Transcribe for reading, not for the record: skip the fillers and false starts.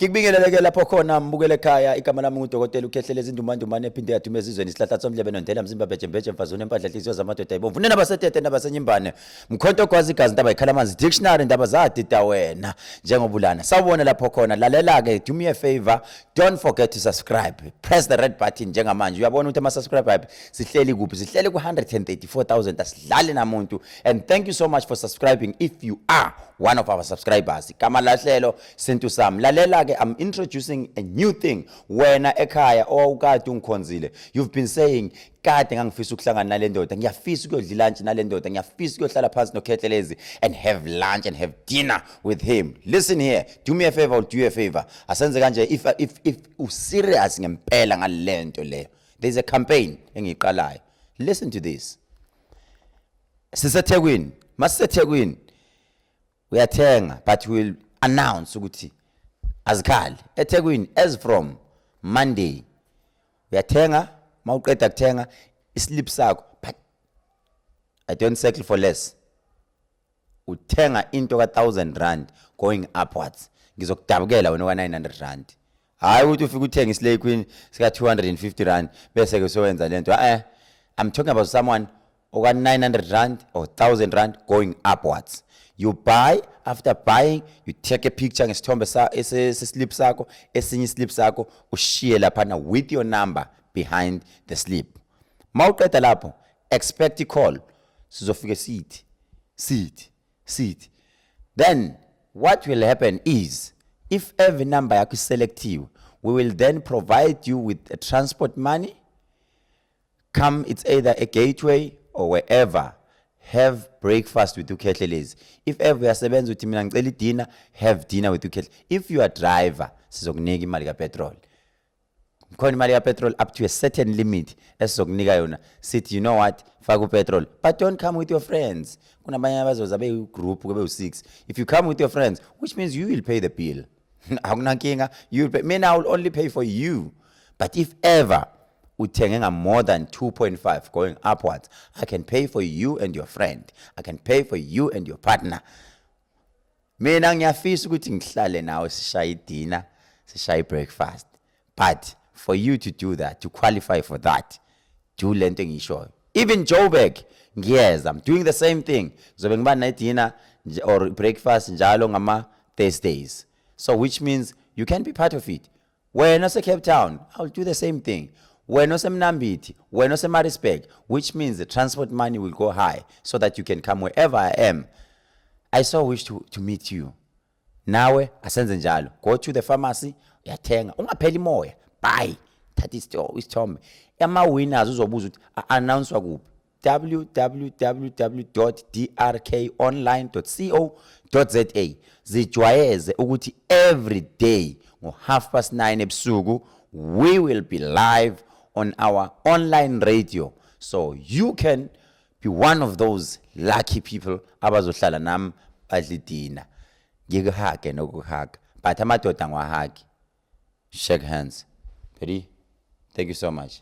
Ngikubingeleleke lapho khona mbukele ekhaya igama lami ngudokotela uKhehlelezi indumandumane ephinde yathuma ezizweni isihlahla somdlebe nondela mzimba bejembeje mfazone empahla inhliziyo zamadoda ayibomvu nena basetete nabasenyimbane mkhonto kwazi igazi ndaba ikhala amanzi dictionary ndaba zadida wena njengobulana sawubona lapho khona lalela ke do me a favor don't forget to subscribe press the red button njengamanje uyabona ukuthi ama subscribe sihleli kuphi sihleli ku 134,000 asidlali namuntu and thank you so much for subscribing if you are one of our subscribers kama lahlelo sintu sam lalela ke I'm introducing a new thing wena ekhaya owukade ungikhonzile you've been saying kade ngangifisa ukuhlangana nale ndoda ngiyafisa ukuyodla lunch nale ndoda ngiyafisa ukuyohlala phansi noKhehlelezi and have lunch and have dinner with him listen here do me a favor or do you a favor asenze kanje if u serious ngempela ngalento leyo there's a campaign engiqalayo listen to this siseThekwini masiseThekwini uyathenga but we'll announce ukuthi azikhali eThekwini as from Monday uyathenga mawuqeda kuthenga islip sakho but I don't settle for less uthenga into ka 1000 rand going upwards ngizokudabukela wena wa 900 rand hayi ukuthi ufike uthenga islay queen sika 250 rand bese ke sowenza lento I'm talking about someone oka 900 rand or 1000 rand going upwards you buy after buying you take a picture ngesithombe slip sakho esinye slip sakho ushiye lapha with your number behind the slip mawuqeda lapho expect a call sizofika seat then what will happen is if every number yakho is selective we will then provide you with a transport money come it's either a gateway or wherever have breakfast with uKhehlelezi if ever uyasebenza uthi mina ngicela dinner have dinner with uKhehlelezi if you are driver sizokunika imali ka petrol mkhona imali ka petrol up to a certain limit esizokunika yona sithi you know what faka petrol but don't come with your friends kunabanye abazoza be group kube u6 if you come with your friends which means you will pay the bill akunankinga you will pay me I will only pay for you but if ever uthenga more than 2.5 going upwards I can pay for you and your friend I can pay for you and your partner mina ngiyafisa ukuthi ngihlale nawe sishaye dinner sishaye breakfast but for you to do that to qualify for that do lento ngisho even Joburg yes I'm doing the same thing zobe ngiba na dinner or breakfast njalo ngama Thursdays so which means you can be part of it when ose Cape Town I'll do the same thing when ose Mnambithi when ose Maritzburg which means the transport money will go high so that you can come wherever I am I so wish to meet you nawe asenze njalo go to the pharmacy uyathenga ungapheli moya buy thatha isithombe ama winners uzobuza ukuthi announce kuphi www.drkonline.co.za zijwayeze ukuthi every day ngo 9:30 ebusuku we will be live on our online radio so you can be one of those lucky people abazohlala nami badla dinner ngikuhage nokuhaga but amadoda ngwahagi shake hands Ready? Thank you so much.